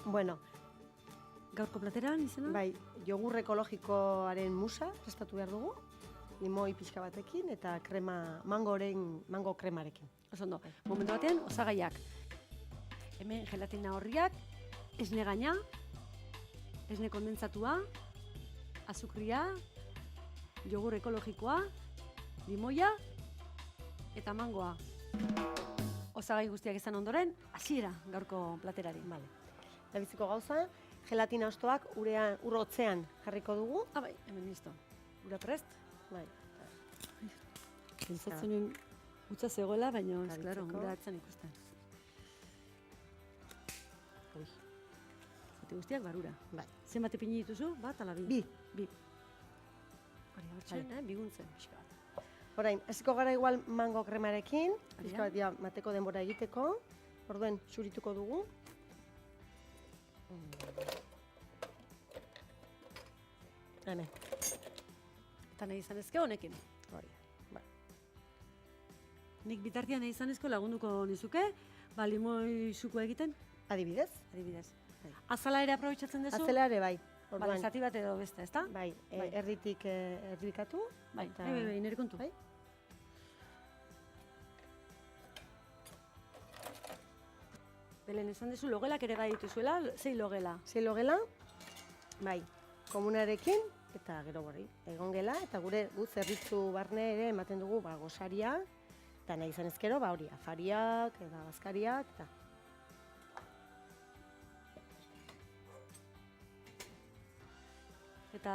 Bueno, Gaurko plateran izena? bai, jogur ekologikoaren musa prestatu behar dugu, limoi pixka batekin eta mango kremarekin. Oso ondo. Momentu batean, osagaiak. Hemen gelatina horriak, esne gaina, esne kondentsatua, azukria, jogur ekologikoa, limoia eta mangoa. Osagai guztiak izan ondoren, hasiera gaurko platerari. Vale. Lehenbiziko gauza, gelatina hostoak ur hotzean jarriko dugu. Ah, bai, hemen listo. Ura prest? Bai. Pentsatzen nuen utza zegoela, baina, ez, Gabitzeko. klaro, ura atzan ikusten. Ui. Zati guztiak barura. Bai. Zenbat ipini dituzu? Bat ala bi? Bi. Bi. Hori, hortzen, biguntzen, pixka bat. Orain, hasiko gara igual mango kremarekin, Aria. pixka bat ja, mateko denbora egiteko. Orduen, xurituko dugu. Hemen, Eta nahi izan ezke honekin. hori. Bai. Nik bitartian nahi izan ezko lagunduko nizuke, limoi sukua egiten, Adibidez, adibidez. Bai. Azala ere aprobetxatzen duzu? azela ere bai. Bale, Orduan, zati bat edo beste, ezta? bai, Bai. erditik erdibikatu. Bai, eta- nire kontu. Bai. Belen, esan duzu logelak ere bai dituzuela, zei logela? Sei logela, bai, komunarekin, eta gero hori, egon gela, eta gu zerbitzu barne ere ematen dugu, gosaria, eta nahi izan ezkero, hori, afariak, eta bazkariak, eta... Eta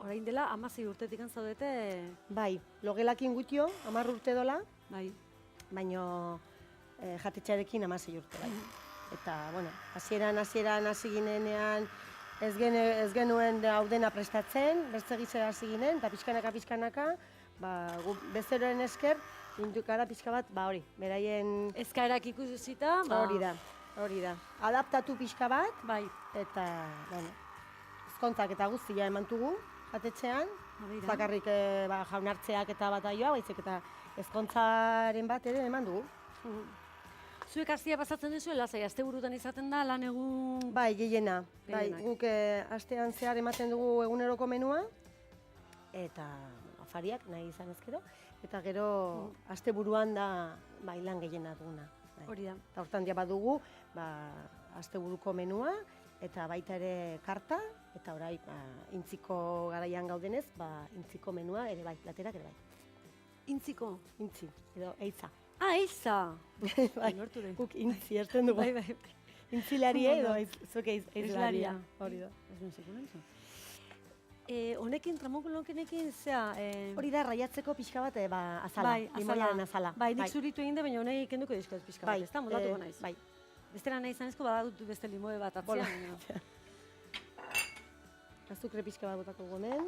orain dela 16 urtetik zaudete, Bai, logelakin gutio, 10 urte dola, bai, baino jatetxearekin 16 urte bai. Eta, bueno, hasieran hasi ginenean ez genuen hau dena prestatzen, beste gizera hasi ginen, eta pixkanaka, gu bezeroen esker, indukara pixka bat, hori, beraien ezkaerak ikusita, hori da. Adaptatu pixka bat, bai, eta, bueno, ezkontzak eta guztia emantugu jatetxean, Begira. bakarrik jaunartzeak eta bataioa, baizik eta ezkontzaren bat ere eman dugu. Zuek hastia pasatzen duzu, lasai, asteburutan izaten da, lan egun... Bai, gehiena. Bai, Gehienak. guk astean zehar ematen dugu eguneroko menua, eta afariak nahi izan ezkero, eta gero asteburuan da lan gehiena duguna. Bai. Hori da. Eta hortan ja badugu, asteburuko menua, eta baita ere karta, eta orai intziko garaian gaudenez, intziko menua ere bai, platerak ere bai. Intziko? Intzi, edo eitza. Ah, eiza! Bai, Lortu dut. guk intzi erten dugu. Bai, bai. Intzilaria edo zuek Eizlaria. eizlaria. Hori da. Ez nuen sekulen zu. Honekin, tramokulonkenekin, zea... Hori da, raiatzeko pixka bat, azala, Bai, limoiaren azala. Bai, nik zuritu egin da, baina honek kenduko dizkoz pixka bat, ez da, moldatuko naiz. Bai, Bestera nahi izan ezko badut beste limoe bat Bola. atzean. baina- azukre pixka bat botako gomen.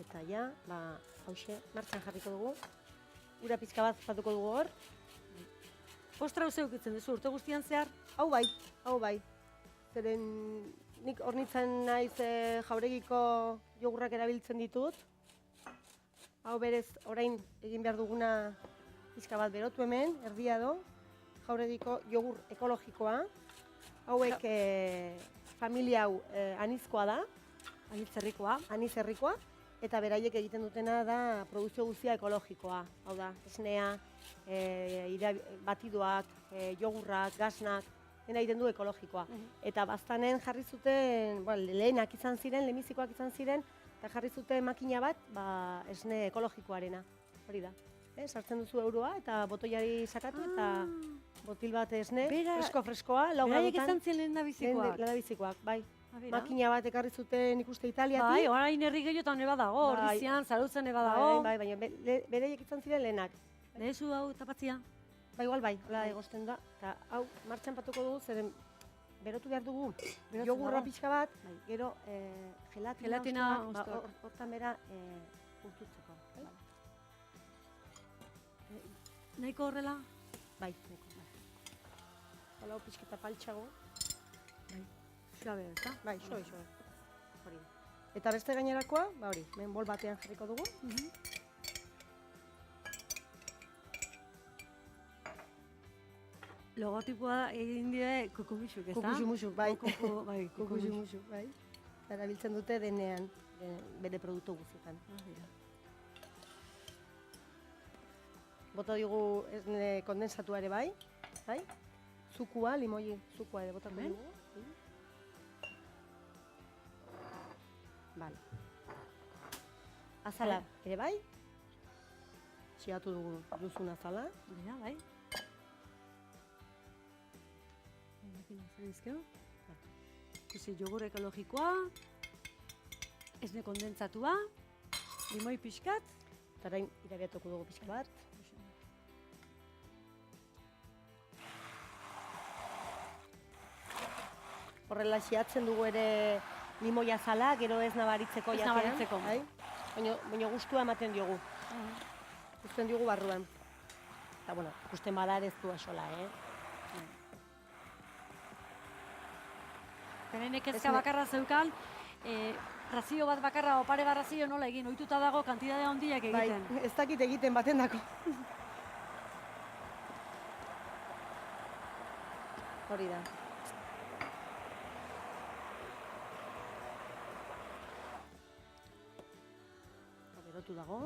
Eta ja, hauxe, martxan jarriko dugu. Ura pixka bat batuko dugu hor. Postra hau zeukitzen duzu, urte guztian zehar? Hau bai. Zeren nik hornitzen naiz jauregiko jogurrak erabiltzen ditut. Hau berez, orain egin behar duguna pixka bat berotu hemen, erdia do. Jauregiko jogur ekologikoa. Hauek familia hau anizkoa da, Anitzerrikoa. aniz herrikoa. Eta beraiek egiten dutena da produkzio guztia ekologikoa. Hau da, esnea, batidoak, jogurrak, gasnak, dena egiten du ekologikoa. Eta baztanen jarri zuten, lehenak izan ziren, lehenbizikoak izan ziren, eta jarri zuten makina bat, esne ekologikoarena. Hori da. Sartzen duzu euroa eta botoiari sakatu eta botil bat esne, freskoa, lau Beraiek gradutan. izan ziren lehen da bizikoak. Lehendabizikoak, bai. Ah, bera. Makina bat ekarri zuten ikuste Italiatik. Bai, orain herri gehiago eta hone badago, Bai. ordizian, zarutzen eba dago. Bai, baina beraiek izan ziren lehenak. Nezu hau tapatzia? Igual bai, hola egosten da. Eta hau, martxan patuko dugu, zeren berotu behar dugu. Berotzen Jogurra dago. pixka bat, Bai. gero Gelatina hostoak, hostoak. hortan bera urtutzeko. Bai, Nahiko horrela? bai. Hola, hau pixketa paltxago. Xabe, ezta? Bai, xoi. Hori. Eta beste gainerakoa, hori, bol batean jarriko dugu. logotipoa egin die kukumusuk, ez da? Kukuxumuxuk, bai. Bai, Kukuxumuxuk, bai. Erabiltzen dute denean, bere produktu guztietan. Bota digu kondensatua ere bai, zukua, limoi zukua ere botako dugu. Vale. Azala ere bai, txiatu duzun azala. Dira, bai. Ikusi jogur ekologikoa, esne kondentsatua, limoi pixkat. Eta orain irabiatuko dugu pixka bat. Horrela xiatzen dugu ere limoi azala, gero ez nabaritzeko jatean. Ez nabaritzeko. Baina gustua ematen diogu. Gusten diogu barruan. Eta, bueno, ikusten bada ere ez du axola, Berenek ezka bakarra zeukan, razio bat bakarra, opare bat razio nola egin, ohituta dago kantidade handiak egiten. Bai, ez dakit egiten baten dako. Hori da. Berotu dago.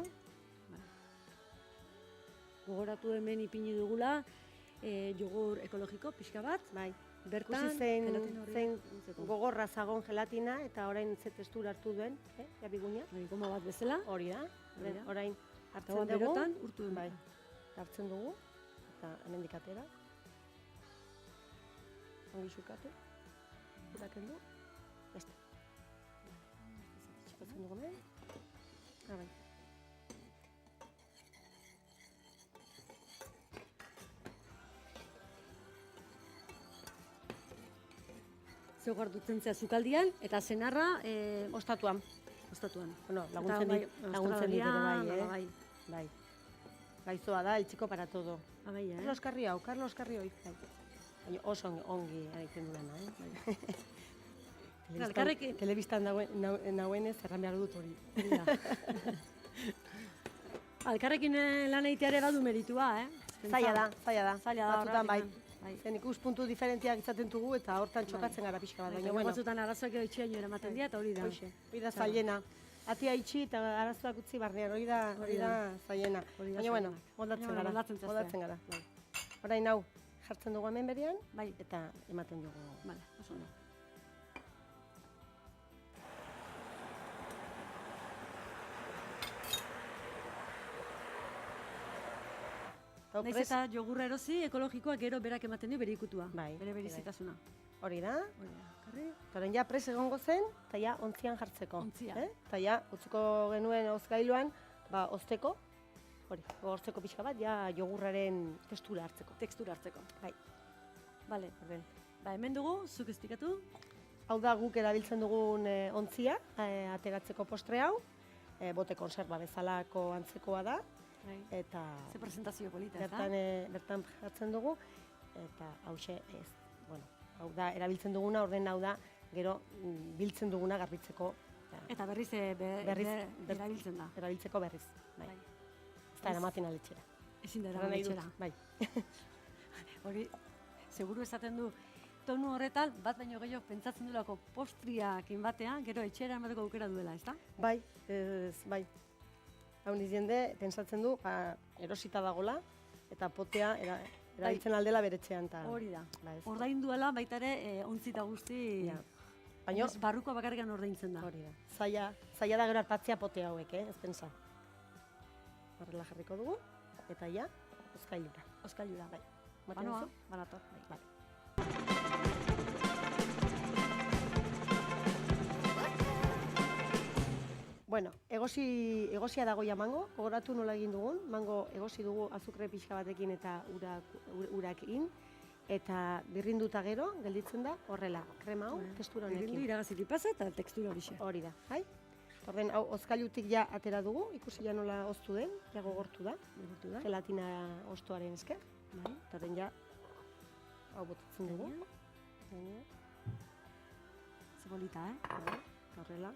Gogoratu hemen ipini dugula, jogur ekologiko pixka bat. Bai. Bertan, zein gogorra zagon gelatina eta orain ze testura hartu duen, biguña. Goma bat bezala. Hori da. Orain hartzen dugu. Berotan, urtu duen. Bai. Hartzen dugu eta hemendik atera. Ongi xukatu. Uraken du. Beste. Txikatzen dugu hemen. Bai. Zeu gardutzen zea zukaldian, eta zenarra... Ostatuan. Bueno, laguntzen dit ere bai, Bai. Gaizoa da, el chico para todo. Bai, Carlos Carri hoi. Baina oso ongi egiten duena, Telebistan nauenez erran behar dut hori. Alkarrekin lan egiteare badu meritua, Zaila da. Batzutan bai. Bai. Zen ikuspuntu diferentiak izaten dugu eta hortan txokatzen gara pixka bat. Baina, bueno. Batzutan arazoak edo itxiaino eramaten dira eta hori da. Hori da zailena. Atia itxi eta arazoak utzi barnean, hori da zailena. Baina, bueno, moldatzen gara. Orain hau jartzen dugu hemen berean, eta ematen dugu. Vale, oso ondo. Naiz eta jogurra erosi, ekologikoa gero berak ematen dio bere ikutua, bere berezitasuna. Hori da. Eta orain ja pres egongo zen, eta ja ontzian jartzeko. Eta ja utziko genuen hozgailuan, hozteko, gogortzeko pixka bat, ja jogurraren tekstura hartzeko. Bai. Bale, hemen dugu, zuk estikatu. Hau da guk erabiltzen dugun ontzia, ateratzeko postre hau, bote konserba bezalako antzekoa da. Eta ze presentazio polita, bertan jartzen dugu, eta hauxe ez, hau da erabiltzen duguna, orden hau da, gero biltzen duguna garbitzeko. Eta berriz erabiltzen da. Erabiltzeko berriz, bai. Ez da eramaten aletxera. Ezin da eramaten aletxera. Bai. Hori, seguru esaten du, tonu horretan, bat baino gehiago pentsatzen duelako postriakin batean, gero etxera emateko aukera duela, ez da? Bai, bai. Hau jende, pentsatzen du, erosita dagola, eta potea erabiltzen aldela beretxean. Hori da. Ordain duela baita ere ontzita guzti, barruko bakarrikan ordaintzen da. Hori da. Zaila da gero hartatzea pote hauek, ez pensa. Horrela jarriko dugu, eta ja, hozkailura. Hozkailura, bai. Banoa, banator. Bai. Bueno, egosia dago ja mango, gogoratu nola egin dugun, mango egosi dugu azukre pixka batekin eta urakin, eta birrinduta gero, gelditzen da, horrela, krema hau, tekstura honekin. Birrindu iragazitik pasa eta tekstura horixe. Hori da, bai? Orden, hau, hozkailutik ja atera dugu, ikusi ja nola oztu den, ja gogortu da, gelatina oztuaren esker, eta orden ja, hau botatzen dugu. Zebolita, horrela.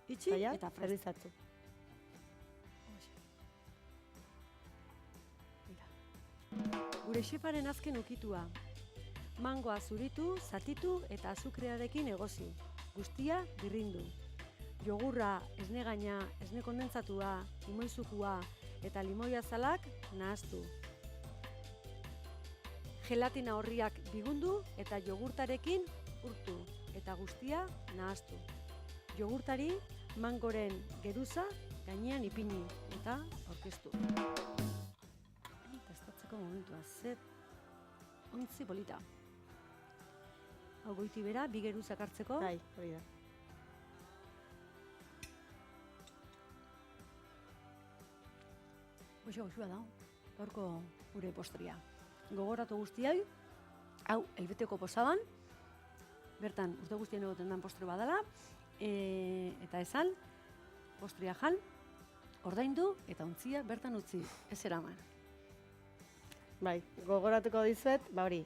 Itxi eta zerrizatzu. Mira. Gure xefaren azken ukitua. Mangoa zuritu, zatitu eta azukrearekin egozi. Guztia birrindu. Jogurra, esne gaina, esne kondentzatua, limoizukua eta limoi azalak nahaztu. Gelatina horriak bigundu eta jogurtarekin urtu eta guztia nahaztu. Jogurtari mangoren geruza gainean ipini eta aurkeztu. Testatzeko momentua, zer ontzi polita. Hau goiti bera, bi geruzak hartzeko. Bai, hori da. Goxua da, gaurko gure postria. Gogoratu guztiai, hau helbeteko posadan, bertan urte guztien egoten den postre badala, eta esan, postria jan, ordaindu eta ontzia bertan utzi, ez eraman. Bai, gogoratuko dizuet, hori,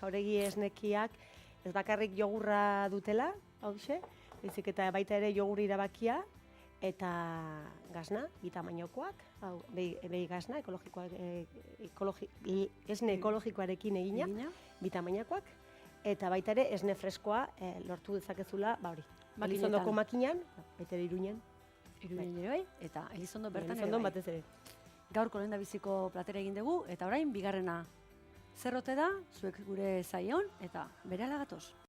jauregi esnekiak ez bakarrik jogurra dutela, hauxe, baizik eta baita ere jogur irabakia, eta gazna, bi tamainokoak, hau, behi gazna, esne ekologikoarekin egina, bi tamainakoak, eta baita ere esne freskoa lortu dezakezula, hori, Elizondoko makinan, baita ere Iruñen. Iruñen ere bai, eta Elizondo bertan ere Elizondon bai. batez ere. Gaurko lehendabiziko platera egin dugu, eta orain bigarrena. Zer ote da, zuek gure zaion, eta berehala gatoz.